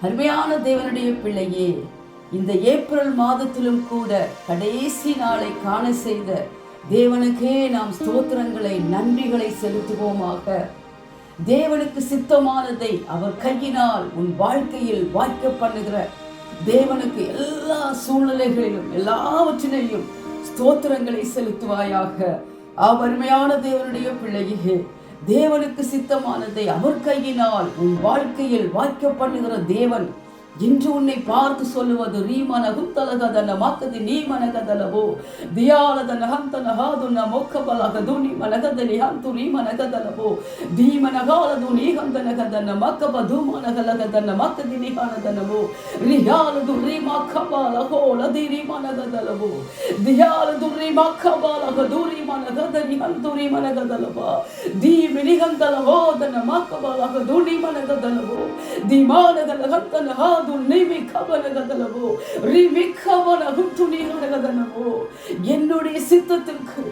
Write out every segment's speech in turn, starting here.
அருமையான தேவனுடைய பிள்ளையே, இந்த ஏப்ரல் மாதத்திலும் கூட கடைசி நாளை காண செய்த தேவனுக்கே நாம் ஸ்தோத்திரங்களை நன்றிகளை செலுத்துவோமாக. தேவனுக்கு சித்தமானதை அவர் கையினால் உன் வாழ்க்கையில் வாய்க்க பண்ணுகிற தேவனுக்கு எல்லா சூழ்நிலைகளிலும் எல்லாவற்றிலையும் ஸ்தோத்திரங்களை செலுத்துவாயாக. அருமையான தேவனுடைய பிள்ளையே, தேவனுக்கு சித்தமானதை அவர் கையினால் உன் வாழ்க்கையில் வாய்க்க பண்ணுகிற தேவன் இன்று உன்னை பார்த்து சொல்லுவது ரீமனகும் தலகதன மக்கதி நீ மனகதலவோ தியாலதன ஹந்தன ஹாதுன மொக்கபலகது நீ மனகதலி ஹந்து நீ மனகதலவோ தீமனகாலது நீ ஹந்தனகதன மக்கபது மனகலகதன மக்கதி நீ ஹனதனவோ ரியாலது ரீமக்கபலகோ லதி நீ மனகதலவோ தியாலது ரீமக்கபலகது நீ மனகதலி ஹந்து நீ மனகதலவோ தீமினிகந்தலவோ தன மக்கபலகது நீ மனகதலவோ தீமானகலகந்தன ஹாது என்னுடைய சித்தத்திற்கு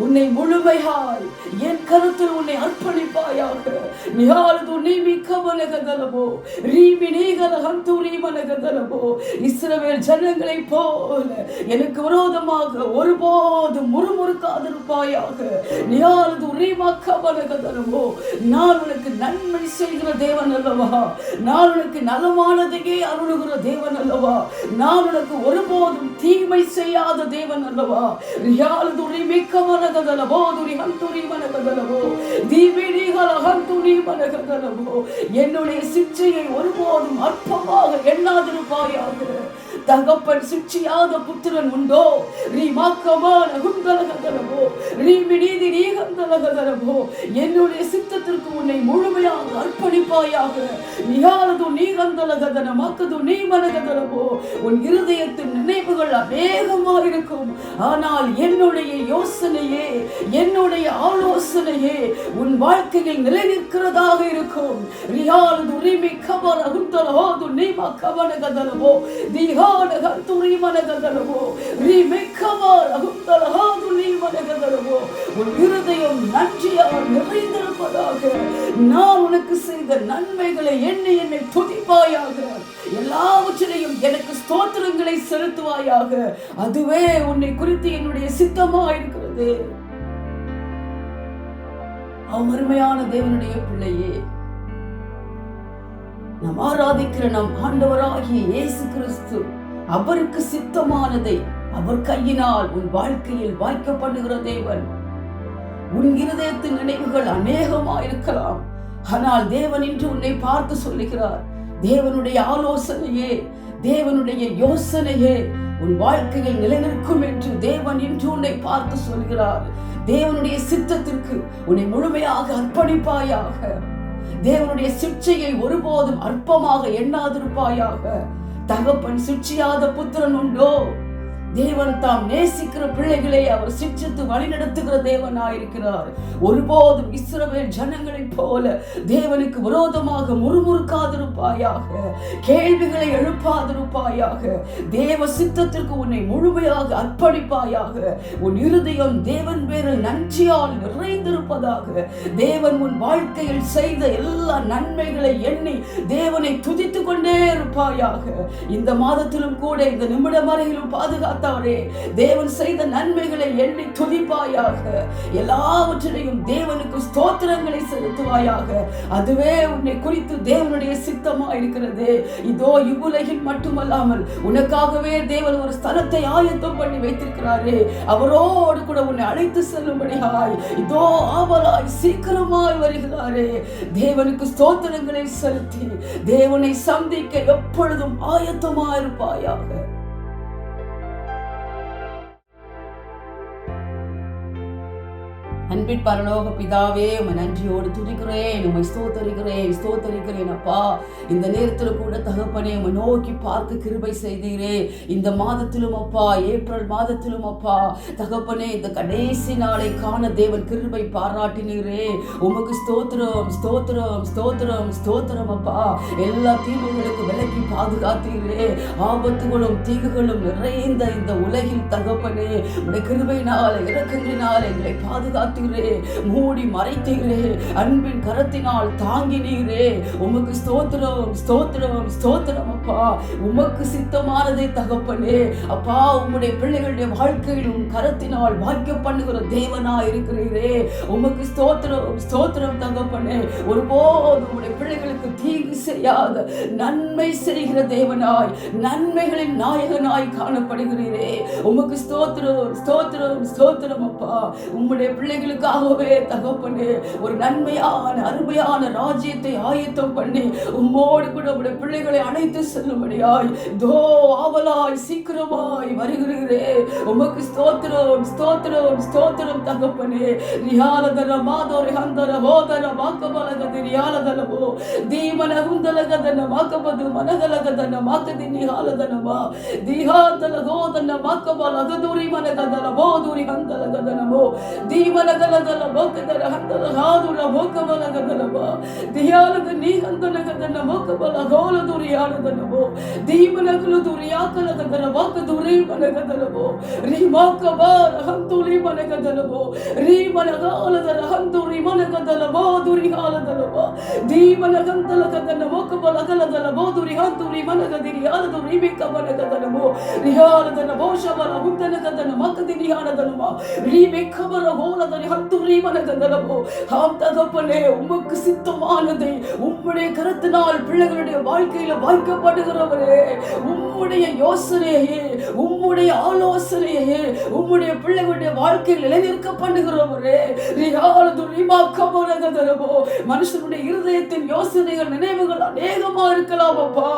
உன்னை முழுமையாய் என் கருத்தில் உன்னை அர்ப்பணிப்பாயாக. இஸ்ரவேல் ஜனங்களை போல எனக்கு விரோதமாக ஒருபோதும் முறுமுறுக்காதிருப்பாயாக. நான் உனக்கு நன்மை செய்கிற தேவன் அல்லவா, நான் உனக்கு நலமானதையே அருளுகிற தேவன் அல்லவா, நான் உனக்கு ஒருபோதும் தீமை செய்யாத தேவன் அல்லவா. என்னுடைய சிக்ஷையை ஒருபோதும் அற்பமாக எண்ணாதிருப்பாயாக. தகப்பன் சிக்ஷியாத புத்திரன் உண்டோ? என்னுடைய சித்தத்திற்கு உன்னை முழுமையாக அர்ப்பணிப்பாயாக. உன் இருதயத்தின் நினைவுகள் அநேகமாக இருக்கும், ஆனால் என்னுடைய யோசனையே என்னுடைய ஆலோசனையே உன் வாழ்க்கையில் நிலைநிற்கிறதாக இருக்கும். உன் இருதயம் நன்றியால் நிறைந்திருப்பதாக. நான் உனக்கு செய்த நன்மைகளை எண்ணி என்னை துதிப்பாயாக. எல்லாவற்றிலையும் எனக்கு ஸ்தோத்திரங்களை செலுத்துவாயாக. அதுவே உன்னை குறித்து என்னுடைய சித்தமாயிருக்கிறது. அருமையான தேவனுடைய பிள்ளையே, நாம் ஆராதிக்கிற நம் ஆண்டவராகிய இயேசு கிறிஸ்து அவருக்கு சித்தமானதை அவர் கையினால் உன் வாழ்க்கையில் வாய்க்க பண்ணுகிற தேவன். உன் இருதயத்தின் நினைவுகள் அநேகமாயிருக்கலாம், ஆனால் தேவன் இன்று உன்னை பார்த்து சொல்லுகிறார், தேவனுடைய ஆலோசனையே தேவனுடைய யோசனையே உன் வாழ்க்கையில் நிலைநிற்கும் என்று தேவன் இன்று உன்னை பார்த்து சொல்கிறார். தேவனுடைய சித்தத்திற்கு உன்னை முழுமையாக அர்ப்பணிப்பாயாக. தேவனுடைய சிக்ஷையை ஒருபோதும் அற்பமாக எண்ணாதிருப்பாயாக. தகப்பன் சிக்ஷியாத புத்திரன் உண்டோ? தேவன் தாம் நேசிக்கிற பிள்ளைகளை அவர் சிக்ஷித்து வழிநடத்துகிற தேவனாயிருக்கிறார். ஒருபோதும் இஸ்ரவேல் ஜனங்களைப் போல தேவனுக்கு விரோதமாக முறுமுறுக்காதிருப்பாயாக, கேள்விகளை எழுப்பாதிருப்பாயாக. தேவ சித்தத்திற்கு உன்னை முழுமையாக அர்ப்பணிப்பாயாக. உன் இருதயம் தேவன் பேரில் நன்றியால் நிறைந்திருப்பதாக. தேவன் உன் வாழ்க்கையில் செய்த எல்லா நன்மைகளை எண்ணி தேவனை துதித்துக் கொண்டே இருப்பாயாக. இந்த மாதத்திலும் கூட இந்த நிமிடம் வரையிலும் பாதுகாத்தாரே தேவன் செய்த நன்மைகளை எண்ணி துதிப்பாயாக. எல்லாவற்றையும் தேவனுக்கு ஸ்தோத்திரங்களை செலுத்துவாயாக. அதுவே உன்னை குறித்து தேவனுடைய சித்தமா இருக்கிறது. இதோ இவ்வுலகில் மட்டுமல்லாமல் உனக்காகவே தேவன் ஒரு ஸ்தலத்தை ஆயத்தம் பண்ணி வைத்திருக்கிறாரே, அவரோடு கூட உன்னை அழைத்து செல்லும்படியாய் இதோ ஆவலாய் சீக்கிரமாய் வருகிறாரே. தேவனுக்கு ஸ்தோத்திரங்களை செலுத்தி தேவனை சந்திக்க எப்பொழுதும் ஆயத்தமாயிருப்பாயாக. அன்பின் பரலோக பிதாவே, உம்மை நன்றியோடு துதிக்கிறேன், உம்மை ஸ்தோத்தரிக்கிறேன் அப்பா. இந்த நேரத்தில் கூட தகப்பனே உம்மை நோக்கி பார்த்து கிருபை செய்தீரே. இந்த மாதத்திலும் அப்பா, ஏப்ரல் மாதத்திலும் அப்பா தகப்பனே, இந்த கடைசி நாளை காண தேவன் கிருபை பாராட்டினீரே. உமக்கு ஸ்தோத்திரம் ஸ்தோத்திரம் ஸ்தோத்திரம் ஸ்தோத்திரம் அப்பா. எல்லா தீமைகளுக்கு விலக்கி பாதுகாத்தீரே. ஆபத்துகளும் தீங்குகளும் நிறைந்த இந்த உலகில் தகப்பனே உடைய கிருபையினால் இரக்கங்களினால் எங்களை பாதுகாத்து பாதுகாத்தீரே, மூடி மறைத்தீரே, அன்பின் கரத்தினால் தாங்கினீரே. உமக்கு ஸ்தோத்திரம், ஸ்தோத்திரம், ஸ்தோத்திரம் அப்பா. உமக்கு சித்தமானதை தகப்பனே அப்பா, உம்முடைய பிள்ளைகளுடைய வாழ்க்கையில் உன் கரத்தினால் வாக்கிய பண்ணுகிற தேவனா இருக்கிறீரே. உமக்கு ஸ்தோத்திரம், ஸ்தோத்திரம் தகப்பனே. ஒருபோது உம்முடைய பிள்ளைகளுக்கு தீங்கு செய்யாத நன்மை செய்கிற தேவனாய், நன்மைகளின் நாயகனாய் காணப்படுகிறீரே. உமக்கு ஸ்தோத்திரம், ஸ்தோத்திரம், ஸ்தோத்திரம் அப்பா. உம்முடைய பிள்ளைகளுக்காகவே தகப்பனே ஒரு நன்மையான அருமையான ராஜ்யத்தை ஆயத்தம் பண்ணி உம்மோடு கூட உம்முடைய பிள்ளைகளை அழைத்து செல்லும்படியாய் தோ ஆவலாய் சீக்கிரமாய் வருகிறீரே. உமக்கு ஸ்தோத்திரம், ஸ்தோத்திரம், ஸ்தோத்திரம் தகப்பனே. ரியாலதர மாதோரி ஹந்தர ஹோதர மாக்கபலகதி ரியாலதனமோ தீமனகுந்தலகதன மாக்கபது மனகலகதன மாக்கதி நிஹாலதனமா திஹாந்தல ஹோதன மாக்கபலகதுரி மனகதல போதுரி ஹந்தலகதனமோ தீமனகலதல மோக்கதர ஹந்தல ஹாதுர மோக்கபலகதனமா தியாலக நீஹந்தலகதன மோக்கபல ஹோலதுரி யாலதனமோ தீமனகுலு துரியாக்கலகதன மாக்கதுரி மனகதனமோ ரிமாக்கபால ஹந்துரி மனகதனமோ ரிமனகாலதர ஹந்துரி மனகதல போதுரி ஹாலதனமா தீமனகந்தலகதன மோக்கபலகலதல போதுரி ஹந்துரி மனகதிரி யாலதுரி மிக்கபலகதனமோ ரியாலதன போஷபல ஹுந்தனகதன மக்கதிரி யாலதனமா ரிமிக்கபல ஹோலதரி ஹந்துரி மனகதனமோ. ஆம் தகப்பனே, உமக்கு சித்தமானதை உம்முடைய கருத்தினால் பிள்ளைகளுடைய வாழ்க்கையில வாய்க்கப்படுகிறவரே, உம்முடைய யோசனையே, உம்முடைய ஆலோசனையே உம்முடைய பிள்ளைகளுடைய வாழ்க்கையில் நிலைநிற்க பண்ணுகிறவரே. மனுஷனுடைய இருதயத்தின் யோசனைகள் நினைவுகள் அநேகமா இருக்கலாம் அப்பா.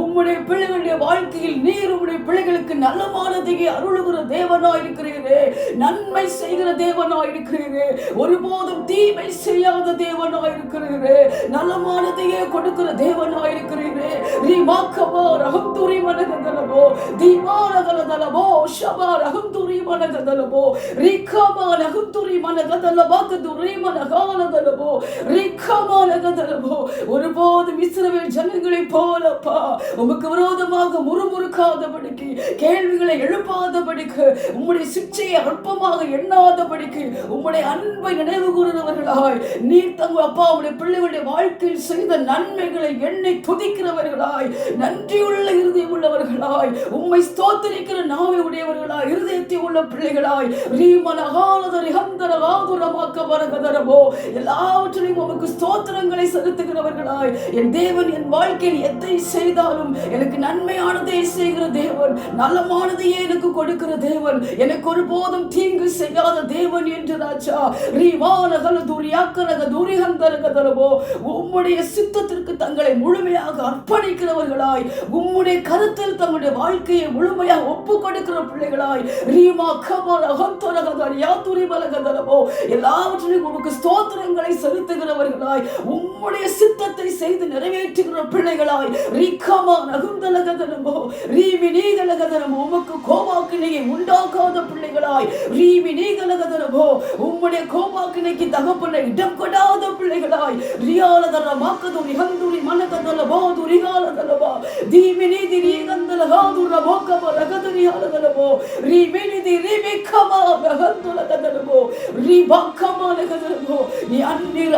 உம்முடைய பிள்ளைகளுடைய வாழ்க்கையில் நீர் உம்முடைய பிள்ளைகளுக்கு நலமானதையே அருளுகிற தேவனாய் இருக்கிறீரே, நன்மை செய்கிற தேவனாய் இருக்கிறீரே, ஒருபோதும் தீமை செய்யாத தேவனாய் இருக்கிறீரே, நலமானதையே கொடுக்கிற தேவனாய் இருக்கிறீரே. ரீமாக்கபாரஹந்துரி மனகதலபோ தீமாரகலதலபோ ஷபாரஹந்துரி மனகதலபோ ரிகமானஹந்துரி மனகதலபகதுரி மனகாலதலபோ ரிகமானகதலபோ. ஒருபோதும் இஸ்ரவேல் ஜனங்களைப் போலப்பா உமக்கு விரோதமாக முறுமுறுக்காதபடிக்கு, கேள்விகளை எழுப்பாதபடிக்கு, உம்முடைய சிக்ஷையை அற்பமாக எண்ணாதபடிக்கு, உம்முடைய அன்பை நினைவு கூறுகிறவர்களாய் நீர் தங்க அப்பா உடைய பிள்ளைகளுடைய வாழ்க்கையில் செய்த நன்மைகளை எண்ணி துதிக்கிறவர்களாய், நன்றியுள்ள இருதயம் உள்ளவர்களாய், உம்மை ஸ்தோத்திரிக்கிற நாவை உடையவர்களாய், இருதயத்தை உள்ள பிள்ளைகளாய் ரீமனகாலதரி ஹந்தரகாதுரமாக்கபரகதரபோ எல்லாவற்றையும் உமக்கு ஸ்தோத்திரங்களை செலுத்துகிறவர்களாய், என் தேவன் என் வாழ்க்கையில் எதை செய்தாலும் எனக்கு நன்மையானதை செய்கிற தேவன், நலமானதையே எனக்கு கொடுக்கிற தேவன், எனக்கு ஒருபோதும் தீங்கு செய்யாத தேவன் என்று ராஜா ரீவானகலதுரியாக்கரகதுரிஹந்தரகதரபோ உம்முடைய சித்தத்திற்கு தங்களை முழுமையாக அர்ப்பணிக்கிறவர்களாய், உம்முடைய கருத்தில் தங்களுடைய வாழ்க்கையை முழுமையாக ஒப்பு கொடுக்கிற பிள்ளைகளாய் ரீமா கபரஹந்தரகதர் யாதுரிபலகதரபோ எல்லாவற்றையும் உமக்கு ஸ்தோத்திரங்களை செலுத்துகிறவர்களாய், உம்முடைய சித்தத்தை செய்து நிறைவேற்றுகிற பிள்ளைகளாய் ரிகமா நகுந்தலகதரபோ ரீமி நீகலகதரபோ உமக்கு கோபாக்கினையை உண்டாக்காத பிள்ளைகளாய் ரீமி நீகலகதரபோ உம்முடைய கோபாக்கினைக்கு தகப்பனை இடம் கொடாத பிள்ளைகளாய் ரியாலதர மாக்கதுரி ஹந்துரி மனகதலபோ துரிகாலதலபா தீமினி திரிகந்தலகாதுர மோக்கபரகதுரி ஹாலதலபோ ரீமினி திரிமிக்கமா நகந்தலகதலபோ ரிபக்கமா நகதலபோ. நீ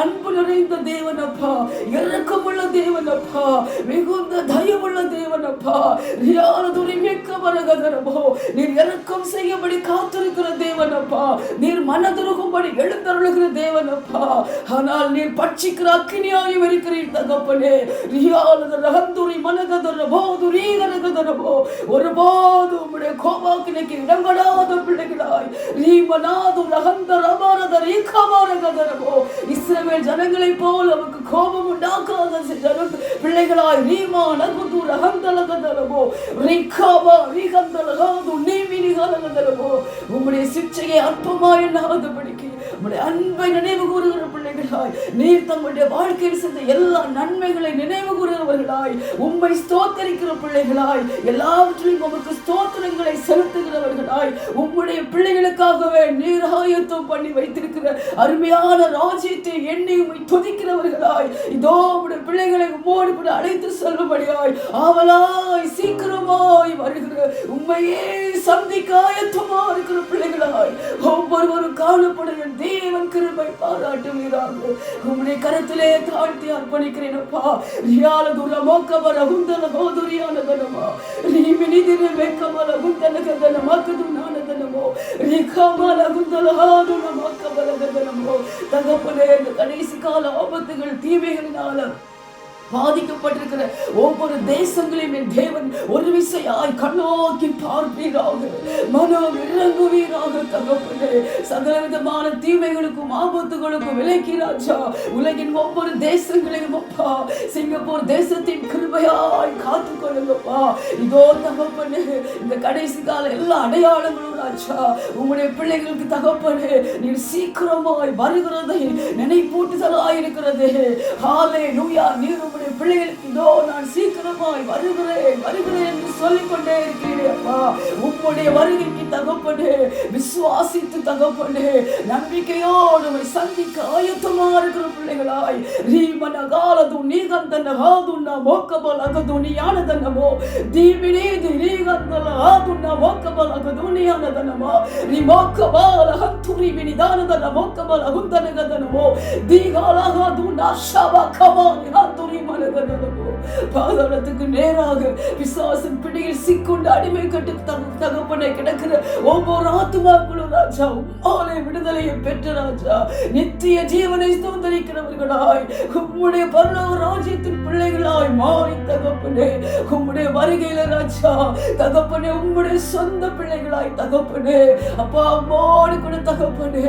அன்பு நிறைந்த தேவனப்பா, இரக்கமுள்ள தேவனப்பா, மிகுந்த தயவுள்ள தேவனப்பா. ரியாலதுரி மிக்கபரகதலபோ நீர் இரக்கம் செய்யபடி காத்திருக்கிற தேவனப்பா, நீர் மனதுருகும்படி எழுந்தருளுகிற தேவனப்பா. ஆனால் நீர் பட்சிக்கிற அக்கினியாயும் இருக்கிறீர் தகப்பனே. ரியாலதர ஹந்துரி மனகதரபோ துரீகரகதரபோ ஒருபோது உம்முடைய கோபாக்கினைக்கு இடங்கடாத பிள்ளைகளாய் ரீமனாது ரஹந்தரபாரத ரீகமாரகதரபோ இஸ்ரவேல் ஜனங்களைப் போல அவருக்கு கோபம் உண்டாக்காத பிள்ளைகளாய் ரீமா நகுது ரஹந்தலகதரபோ ரிகமா ரீகந்தலகாது நீமினிகலகதரபோ உம்முடைய சிக்ஷையை அற்பமாய் எண்ணாதபடிக்கு உம்முடைய அன்பை நினைவு கூறுகிற பிள்ளைகளாய் செய்கிறவர்களாய், நீர் தங்களுடைய வாழ்க்கையில் சென்ற எல்லா நன்மைகளை நினைவு கூறுகிறவர்களாய், உம்மை ஸ்தோத்தரிக்கிற பிள்ளைகளாய், எல்லாவற்றிலும் உமக்கு ஸ்தோத்திரங்களை செலுத்துகிறவர்களாய், உம்முடைய பிள்ளைகளுக்காகவே நீர் ஆயத்தம் பண்ணி வைத்திருக்கிற அருமையான ராஜ்யத்தை எண்ணி உம்மை துதிக்கிறவர்களாய், இதோ உம்முடைய பிள்ளைகளை உம்மோடு கூட அழைத்து செல்லும்படியாய் ஆவலாய் சீக்கிரமாய் வருகிற உம்மையே சந்திக்க ஆயத்தமா இருக்கிற பிள்ளைகளாய் ஒவ்வொருவரும் காணப்படும் தேவன் கிருபை பாராட்டுவீராக. உம்முடைய கரத்திலே தாழ்த்தி அர்ப்பணிக்கிறேன் அப்பா. ரியாலதுல மோக்கபர குந்தல கோதுரியானதனமா ரீமினிதின மேக்கமல குந்தல கதன மக்கது நானதனமோ ரிகமல குந்தல ஹாதுன மக்கபல கதனமோ. தகப்பனே, இந்த கடைசி கால ஆபத்துகள் தீமைகளினால பாதிக்கப்பட்டிருக்கிற ஒவ்வொரு தேசங்களையும் என் தேவன் ஒரு விசையாய் கண்ணோக்கி பார்ப்பீராக, மனம் இறங்குவீராக. தகப்பனே, சகல விதமான தீமைகளுக்கும் ஆபத்துகளுக்கும் விலக்கி ராஜா உலகின் ஒவ்வொரு தேசங்களையும் அப்பா, சிங்கப்பூர் தேசத்தின் கிருபையாய் காத்துக் கொள்ளுங்கப்பா. இதோ தகப்பனே, இந்த கடைசி கால எல்லா அடையாளங்களும் ராஜா உங்களுடைய பிள்ளைகளுக்கு தகப்பனே நீர் சீக்கிரமாய் வருகிறதை நினைப்பூட்டுதலாய் இருக்கிறது. ஹல்லேலூயா. நீர் உம்முடைய பிள்ளைகளுக்கு இதோ நான் சீக்கிரமாய் வருகிறேன் என்று சொல்லிக்கொண்டே இருக்கிறேன்ப்பா. உம்முடைய வருகைக்கு தகப்பனே விசுவாசித்து தகப்பனே நம்பிக்கையோடு சந்திக்க ஆயத்தமா இருக்கிற பிள்ளைகளாய் ரீமன காலது நீகந்தன ஹாதுன்னா மோக்கபல் அகதுனி யானதனமோ தீமினேதி நீகந்தல ஹாதுன்னா மோக்கபல் அகதுனி யானதனமோ ரிமோக்கபல் ஹந்துரி வினிதானதன மோக்கபல் அகுந்தனகதனமோ தீகாலஹாதுன்னா ஷபகபானி ஹந்துரி மனகதனமோ. பாதாளத்துக்கு நேராக பிசாசின் பிடியில் சிக்குண்டு அடிமை கட்டு தகப்பனை கிடக்கிற ஒவ்வொரு ஆத்துமாக்களும் ராஜா உம்மாலே விடுதலையை பெற்ற ராஜா நித்திய ஜீவனை சுதந்திரிக்கிறவர்களாய் உம்முடைய பரலோக ராஜ்யத்தின் பிள்ளைகளாய் மாறி தகப்பனே உம்முடைய வருகையில ராஜா தகப்பனே உம்முடைய சொந்த பிள்ளைகளாய் தகப்பனே அப்பா அம்மாடு கூட தகப்பனே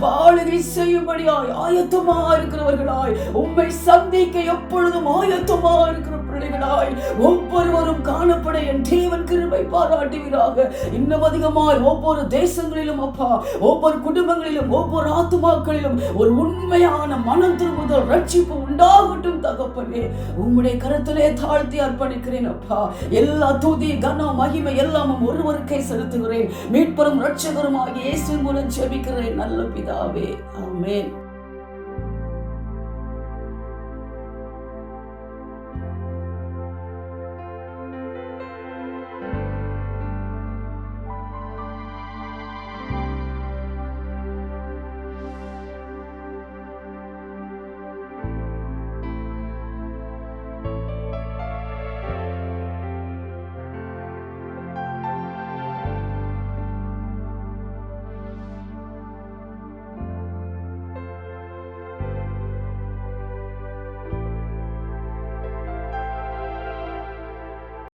பாடுகை செய்யும்படியாய் ஆயத்தமா இருக்கிறவர்களாய் உம்மை சந்திக்க எப்பொழுதும் ஆயத்தமா இருக்கிற பிள்ளைகளாய் ஒவ்வொருவரும் காணப்பட என் தேவன் கிருபை பாராட்டுவீராக. இன்னும் அதிகமாய் ஒவ்வொரு தேசங்களிலும் அப்பா, ஒவ்வொரு குடும்பங்களிலும் ஒவ்வொரு ஆத்துமாக்களிலும் ஒரு உண்மையான மனம் திரும்புதல் ரட்சிப்பு உண்டாகட்டும் தகப்பனே. உம்முடைய கரத்திலே தாழ்த்தி அர்ப்பணிக்கிறேன் அப்பா. எல்லா துதி கனம் மகிமை எல்லாமும் ஒருவருக்கே செலுத்துகிறேன். மீட்பரும் இரட்சகரும் ஆகிய இயேசுவின் மூலம் ஜெபிக்கிறேன் நல்ல பிதாவே. ஆமென்.